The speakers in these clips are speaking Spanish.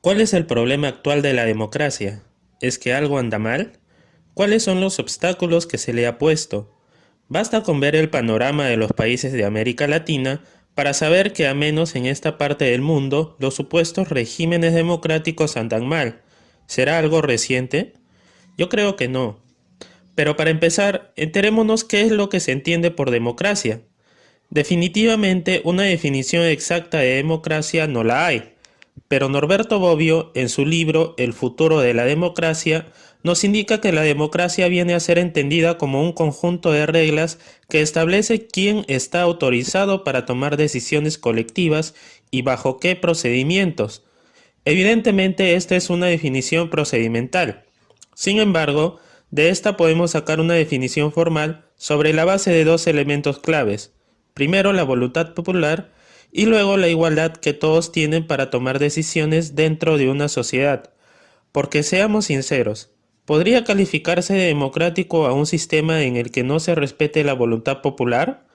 ¿Cuál es el problema actual de la democracia? ¿Es que algo anda mal? ¿Cuáles son los obstáculos que se le ha puesto? Basta con ver el panorama de los países de América Latina para saber que al menos en esta parte del mundo los supuestos regímenes democráticos andan mal. ¿Será algo reciente? Yo creo que no. Pero para empezar, enterémonos qué es lo que se entiende por democracia. Definitivamente una definición exacta de democracia no la hay, pero Norberto Bobbio, en su libro El futuro de la democracia, nos indica que la democracia viene a ser entendida como un conjunto de reglas que establece quién está autorizado para tomar decisiones colectivas y bajo qué procedimientos. Evidentemente, esta es una definición procedimental. Sin embargo, de esta podemos sacar una definición formal sobre la base de dos elementos claves. Primero, la voluntad popular y luego la igualdad que todos tienen para tomar decisiones dentro de una sociedad. Porque seamos sinceros, ¿podría calificarse de democrático a un sistema en el que no se respete la voluntad popular?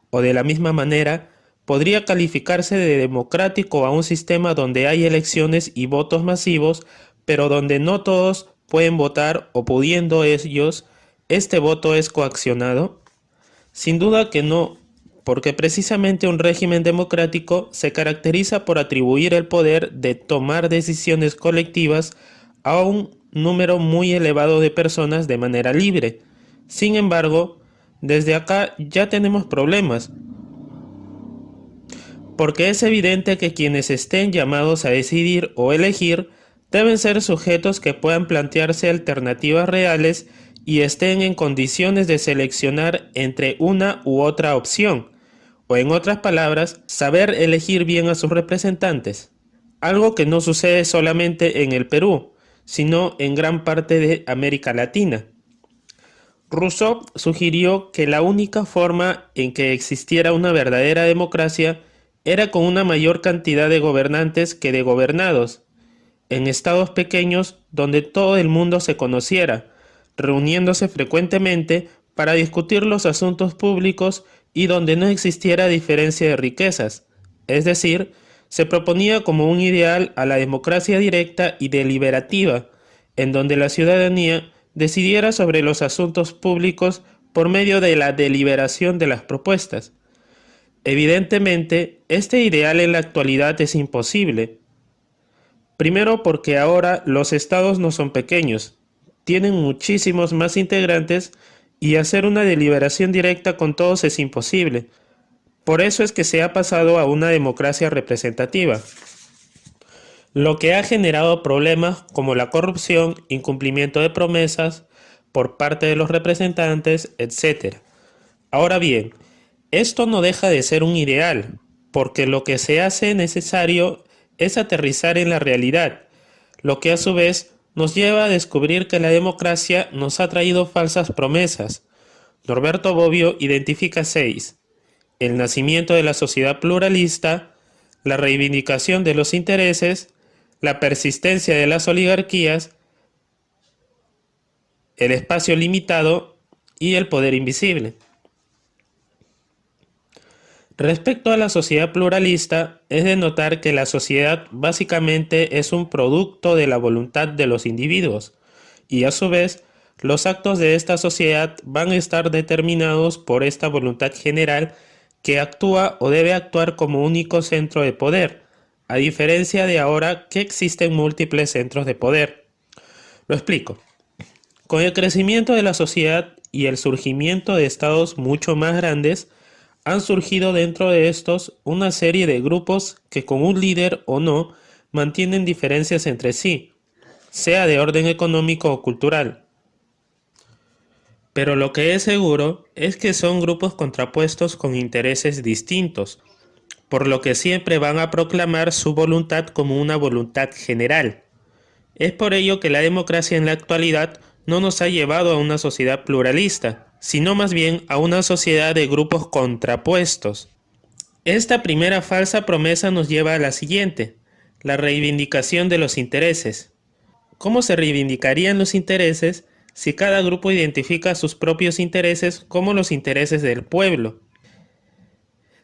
O de la misma manera, ¿podría calificarse de democrático a un sistema donde hay elecciones y votos masivos, pero donde no todos pueden votar o pudiendo ellos, este voto es coaccionado? Sin duda que no, porque precisamente un régimen democrático se caracteriza por atribuir el poder de tomar decisiones colectivas a un número muy elevado de personas de manera libre. Sin embargo, desde acá ya tenemos problemas, porque es evidente que quienes estén llamados a decidir o elegir deben ser sujetos que puedan plantearse alternativas reales y estén en condiciones de seleccionar entre una u otra opción, o en otras palabras, saber elegir bien a sus representantes, algo que no sucede solamente en el Perú, sino en gran parte de América Latina. Rousseau sugirió que la única forma en que existiera una verdadera democracia era con una mayor cantidad de gobernantes que de gobernados, en estados pequeños donde todo el mundo se conociera, reuniéndose frecuentemente para discutir los asuntos públicos y donde no existiera diferencia de riquezas. Es decir, se proponía como un ideal a la democracia directa y deliberativa, en donde la ciudadanía decidiera sobre los asuntos públicos por medio de la deliberación de las propuestas. Evidentemente, este ideal en la actualidad es imposible. Primero porque ahora los estados no son pequeños, tienen muchísimos más integrantes y hacer una deliberación directa con todos es imposible. Por eso es que se ha pasado a una democracia representativa, lo que ha generado problemas como la corrupción, incumplimiento de promesas por parte de los representantes, etc. Ahora bien, esto no deja de ser un ideal, porque lo que se hace necesario es aterrizar en la realidad, lo que a su vez nos lleva a descubrir que la democracia nos ha traído falsas promesas. Norberto Bobbio identifica seis: el nacimiento de la sociedad pluralista, la reivindicación de los intereses, la persistencia de las oligarquías, el espacio limitado y el poder invisible. Respecto a la sociedad pluralista, es de notar que la sociedad básicamente es un producto de la voluntad de los individuos, y a su vez, los actos de esta sociedad van a estar determinados por esta voluntad general que actúa o debe actuar como único centro de poder, a diferencia de ahora que existen múltiples centros de poder. Lo explico. Con el crecimiento de la sociedad y el surgimiento de estados mucho más grandes, han surgido dentro de estos una serie de grupos que con un líder o no mantienen diferencias entre sí, sea de orden económico o cultural. Pero lo que es seguro es que son grupos contrapuestos con intereses distintos, por lo que siempre van a proclamar su voluntad como una voluntad general. Es por ello que la democracia en la actualidad no nos ha llevado a una sociedad pluralista, sino más bien a una sociedad de grupos contrapuestos. Esta primera falsa promesa nos lleva a la siguiente: la reivindicación de los intereses. ¿Cómo se reivindicarían los intereses si cada grupo identifica sus propios intereses como los intereses del pueblo?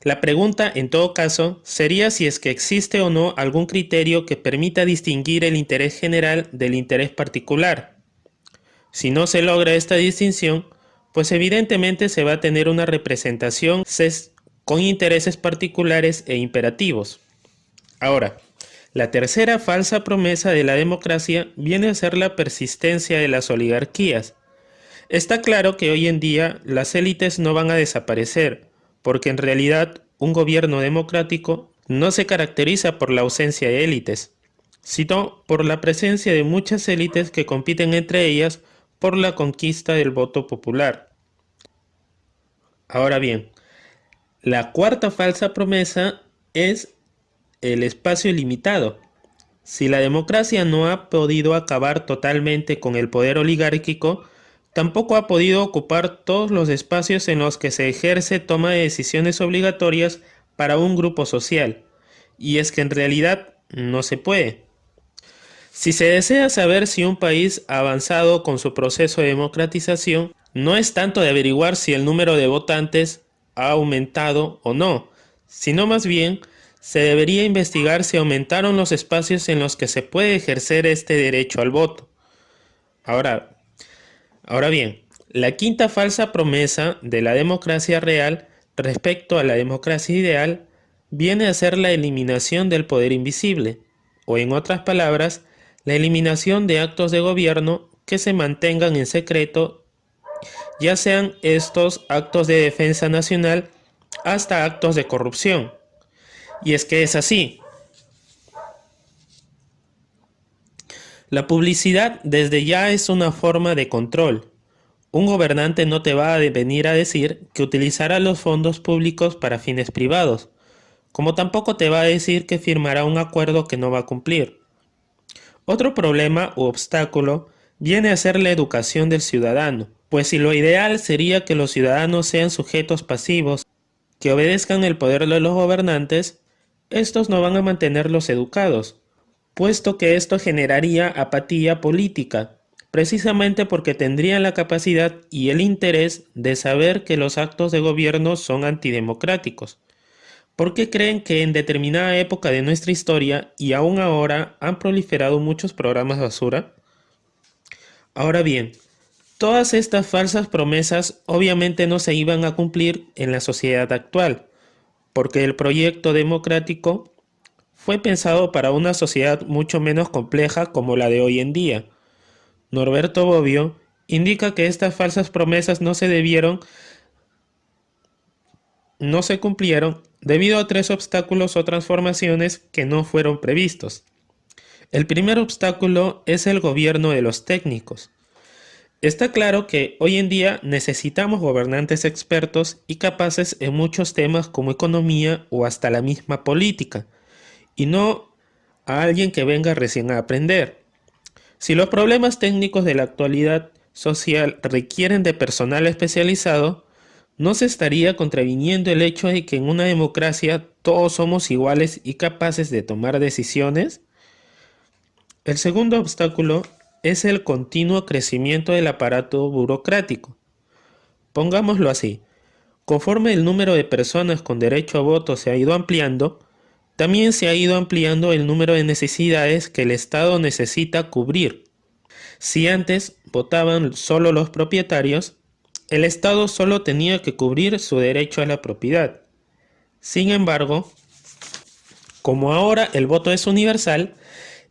La pregunta, en todo caso, sería si es que existe o no algún criterio que permita distinguir el interés general del interés particular. Si no se logra esta distinción, pues evidentemente se va a tener una representación con intereses particulares e imperativos. Ahora, la tercera falsa promesa de la democracia viene a ser la persistencia de las oligarquías. Está claro que hoy en día las élites no van a desaparecer, porque en realidad un gobierno democrático no se caracteriza por la ausencia de élites, sino por la presencia de muchas élites que compiten entre ellas por la conquista del voto popular. Ahora bien, la cuarta falsa promesa es el espacio ilimitado. Si la democracia no ha podido acabar totalmente con el poder oligárquico, tampoco ha podido ocupar todos los espacios en los que se ejerce toma de decisiones obligatorias para un grupo social. Y es que en realidad no se puede. Si se desea saber si un país ha avanzado con su proceso de democratización, no es tanto de averiguar si el número de votantes ha aumentado o no, sino más bien se debería investigar si aumentaron los espacios en los que se puede ejercer este derecho al voto. Ahora bien, la quinta falsa promesa de la democracia real respecto a la democracia ideal viene a ser la eliminación del poder invisible, o en otras palabras, la eliminación de actos de gobierno que se mantengan en secreto, ya sean estos actos de defensa nacional hasta actos de corrupción. Y es que es así. La publicidad desde ya es una forma de control. Un gobernante no te va a venir a decir que utilizará los fondos públicos para fines privados, como tampoco te va a decir que firmará un acuerdo que no va a cumplir. Otro problema u obstáculo viene a ser la educación del ciudadano, pues si lo ideal sería que los ciudadanos sean sujetos pasivos, que obedezcan el poder de los gobernantes, estos no van a mantenerlos educados, puesto que esto generaría apatía política, precisamente porque tendrían la capacidad y el interés de saber que los actos de gobierno son antidemocráticos. ¿Por qué creen que en determinada época de nuestra historia y aún ahora han proliferado muchos programas basura? Ahora bien, todas estas falsas promesas obviamente no se iban a cumplir en la sociedad actual, porque el proyecto democrático fue pensado para una sociedad mucho menos compleja como la de hoy en día. Norberto Bobbio indica que estas falsas promesas no se cumplieron debido a tres obstáculos o transformaciones que no fueron previstos. El primer obstáculo es el gobierno de los técnicos. Está claro que hoy en día necesitamos gobernantes expertos y capaces en muchos temas como economía o hasta la misma política, y no a alguien que venga recién a aprender. Si los problemas técnicos de la actualidad social requieren de personal especializado, ¿no se estaría contraviniendo el hecho de que en una democracia todos somos iguales y capaces de tomar decisiones? El segundo obstáculo es el continuo crecimiento del aparato burocrático. Pongámoslo así, conforme el número de personas con derecho a voto se ha ido ampliando, también se ha ido ampliando el número de necesidades que el Estado necesita cubrir. Si antes votaban solo los propietarios, el Estado solo tenía que cubrir su derecho a la propiedad. Sin embargo, como ahora el voto es universal,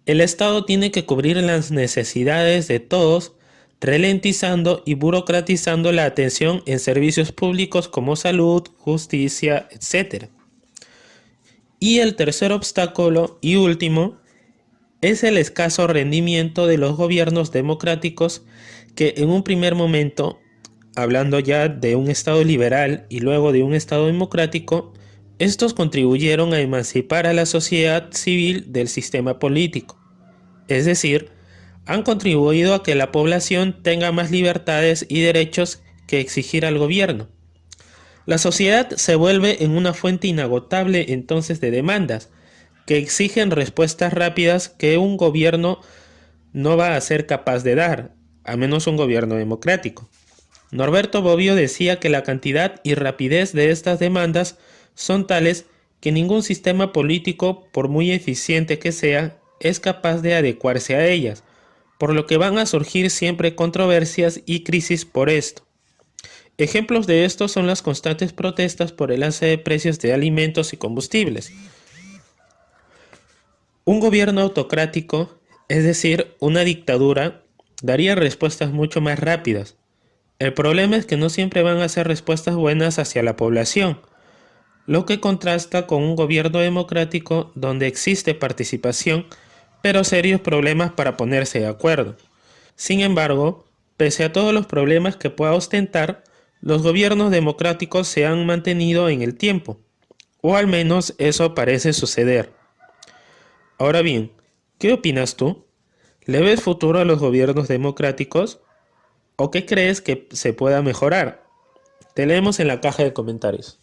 el Estado tiene que cubrir las necesidades de todos, ralentizando y burocratizando la atención en servicios públicos como salud, justicia, etc. Y el tercer obstáculo y último es el escaso rendimiento de los gobiernos democráticos que en un primer momento, hablando ya de un Estado liberal y luego de un Estado democrático, estos contribuyeron a emancipar a la sociedad civil del sistema político. Es decir, han contribuido a que la población tenga más libertades y derechos que exigir al gobierno. La sociedad se vuelve en una fuente inagotable entonces de demandas, que exigen respuestas rápidas que un gobierno no va a ser capaz de dar, a menos un gobierno democrático. Norberto Bobbio decía que la cantidad y rapidez de estas demandas son tales que ningún sistema político, por muy eficiente que sea, es capaz de adecuarse a ellas, por lo que van a surgir siempre controversias y crisis por esto. Ejemplos de esto son las constantes protestas por el alza de precios de alimentos y combustibles. Un gobierno autocrático, es decir, una dictadura, daría respuestas mucho más rápidas. El problema es que no siempre van a ser respuestas buenas hacia la población, lo que contrasta con un gobierno democrático donde existe participación, pero serios problemas para ponerse de acuerdo. Sin embargo, pese a todos los problemas que pueda ostentar, los gobiernos democráticos se han mantenido en el tiempo, o al menos eso parece suceder. Ahora bien, ¿qué opinas tú? ¿Le ves futuro a los gobiernos democráticos? ¿O qué crees que se pueda mejorar? Te leemos en la caja de comentarios.